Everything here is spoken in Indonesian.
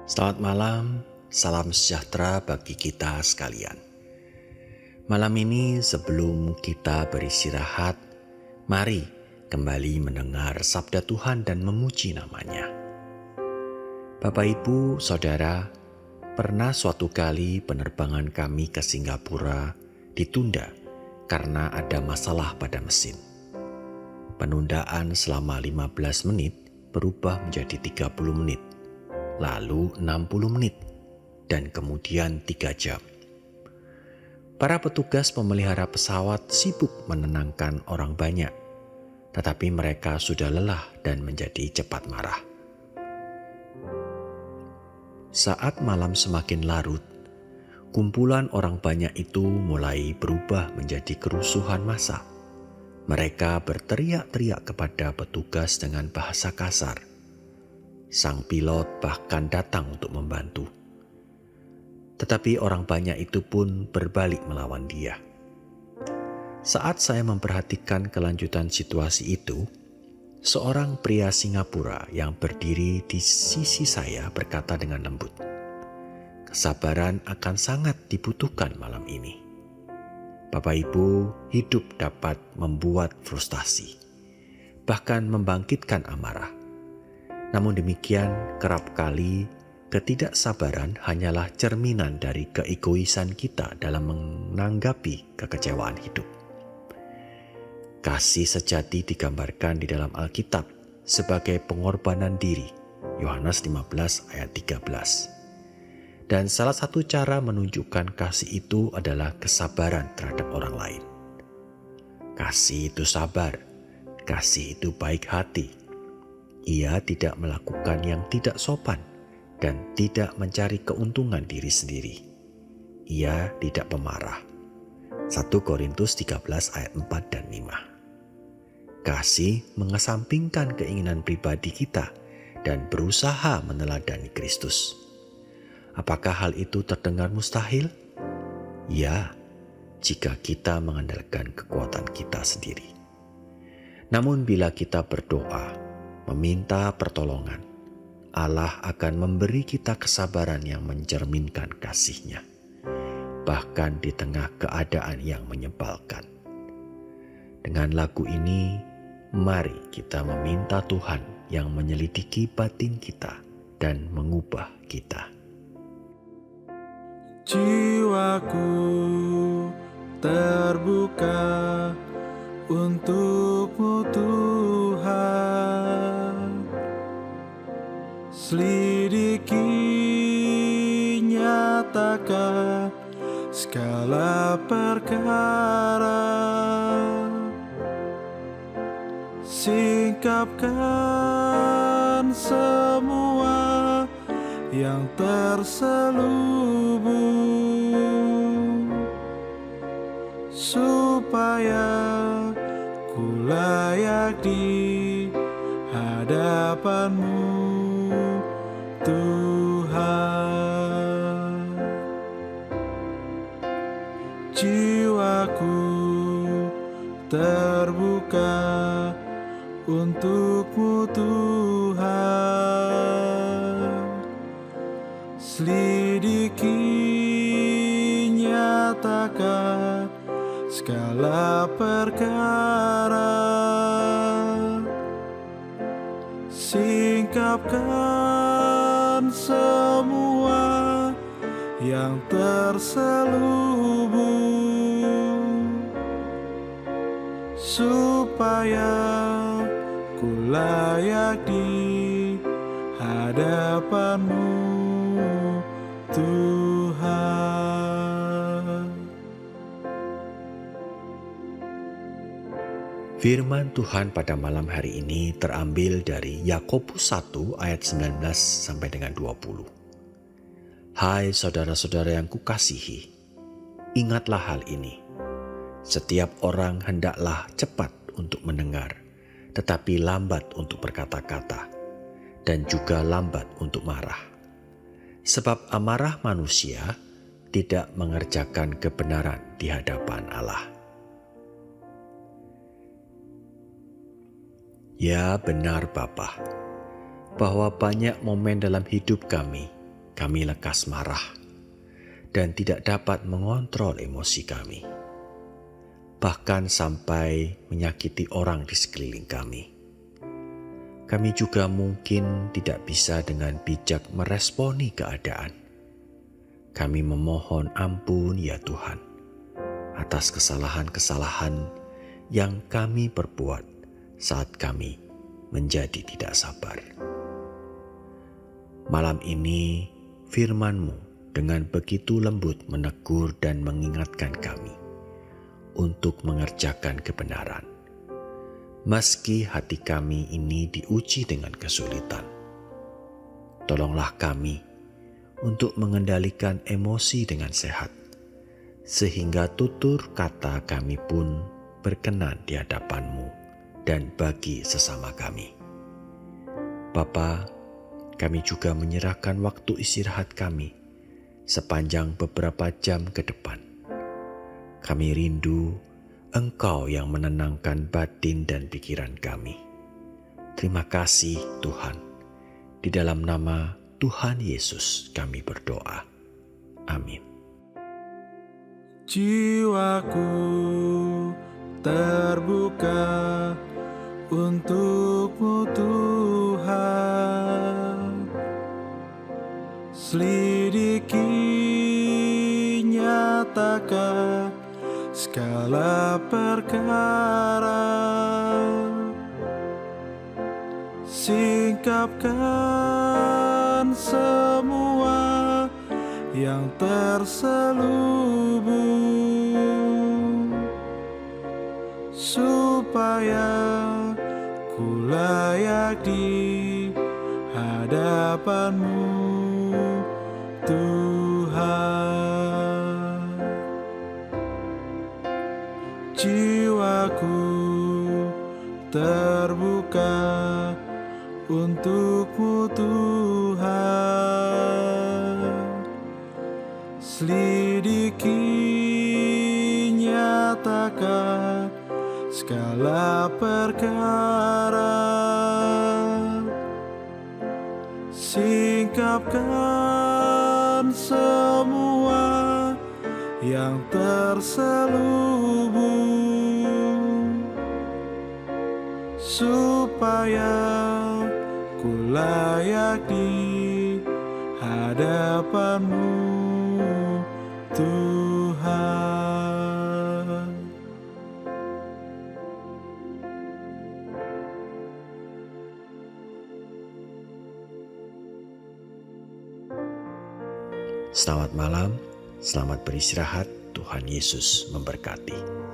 Selamat malam, salam sejahtera bagi kita sekalian. Malam ini sebelum kita beristirahat, mari kembali mendengar sabda Tuhan dan memuji namanya. Bapak, Ibu, Saudara, pernah suatu kali penerbangan kami ke Singapura ditunda karena ada masalah pada mesin. Penundaan selama 15 menit berubah menjadi 30 menit. Lalu 60 menit, dan kemudian 3 jam. Para petugas pemelihara pesawat sibuk menenangkan orang banyak, tetapi mereka sudah lelah dan menjadi cepat marah. Saat malam semakin larut, kumpulan orang banyak itu mulai berubah menjadi kerusuhan massa. Mereka berteriak-teriak kepada petugas dengan bahasa kasar. Sang pilot bahkan datang untuk membantu. Tetapi orang banyak itu pun berbalik melawan dia. Saat saya memperhatikan kelanjutan situasi itu, seorang pria Singapura yang berdiri di sisi saya berkata dengan lembut, "Kesabaran akan sangat dibutuhkan malam ini." Bapak Ibu, hidup dapat membuat frustasi, bahkan membangkitkan amarah. Namun demikian, kerap kali ketidaksabaran hanyalah cerminan dari keegoisan kita dalam menanggapi kekecewaan hidup. Kasih sejati digambarkan di dalam Alkitab sebagai pengorbanan diri, Yohanes 15 ayat 13. Dan salah satu cara menunjukkan kasih itu adalah kesabaran terhadap orang lain. Kasih itu sabar, kasih itu baik hati. Ia tidak melakukan yang tidak sopan dan tidak mencari keuntungan diri sendiri. Ia tidak pemarah. 1 Korintus 13 ayat 4 dan 5. Kasih mengesampingkan keinginan pribadi kita dan berusaha meneladani Kristus. Apakah hal itu terdengar mustahil? Ya, jika kita mengandalkan kekuatan kita sendiri. Namun bila kita berdoa, meminta pertolongan, Allah akan memberi kita kesabaran yang mencerminkan kasih-Nya, bahkan di tengah keadaan yang menyebalkan. Dengan lagu ini, mari kita meminta Tuhan yang menyelidiki batin kita dan mengubah kita. Jiwaku terbuka untuk-Mu Tuhan, selidiki, nyatakan segala perkara, singkapkan semua yang terselubung, supaya ku layak di hadapan-Mu Tuhan. Jiwaku terbuka untuk-Mu Tuhan, selidiki, nyatakan segala perkara, singkapkan semua yang terselubung, supaya ku layak di hadapan-Mu Tuhan. Firman Tuhan pada malam hari ini terambil dari Yakobus 1 ayat 19 sampai dengan 20. Hai saudara-saudara yang kukasihi, ingatlah hal ini. Setiap orang hendaklah cepat untuk mendengar, tetapi lambat untuk berkata-kata, dan juga lambat untuk marah. Sebab amarah manusia tidak mengerjakan kebenaran di hadapan Allah. Ya benar Bapa, bahwa banyak momen dalam hidup kami kami lekas marah dan tidak dapat mengontrol emosi kami, bahkan sampai menyakiti orang di sekeliling kami. Kami juga mungkin tidak bisa dengan bijak meresponi keadaan. Kami memohon ampun ya Tuhan atas kesalahan-kesalahan yang kami perbuat saat kami menjadi tidak sabar. Malam ini firman-Mu dengan begitu lembut menegur dan mengingatkan kami untuk mengerjakan kebenaran. Meski hati kami ini diuji dengan kesulitan, tolonglah kami untuk mengendalikan emosi dengan sehat, sehingga tutur kata kami pun berkenan di hadapan-Mu dan bagi sesama kami. Bapa, kami juga menyerahkan waktu istirahat kami sepanjang beberapa jam ke depan. Kami rindu Engkau yang menenangkan batin dan pikiran kami. Terima kasih Tuhan. Di dalam nama Tuhan Yesus kami berdoa. Amin. Jiwaku terbuka untuk-Mu Tuhan. Selidiki, nyatakan segala perkara, singkapkan semua yang terselubung, supaya ku layak di hadapan-Mu Tuhan. Jiwaku terbuka untuk-Mu Tuhan. Selidiki, nyatakan segala perkara, singkapkan semua yang terselubung, supaya ku layak di hadapan-Mu Tuhan. Selamat malam, selamat beristirahat. Tuhan Yesus memberkati.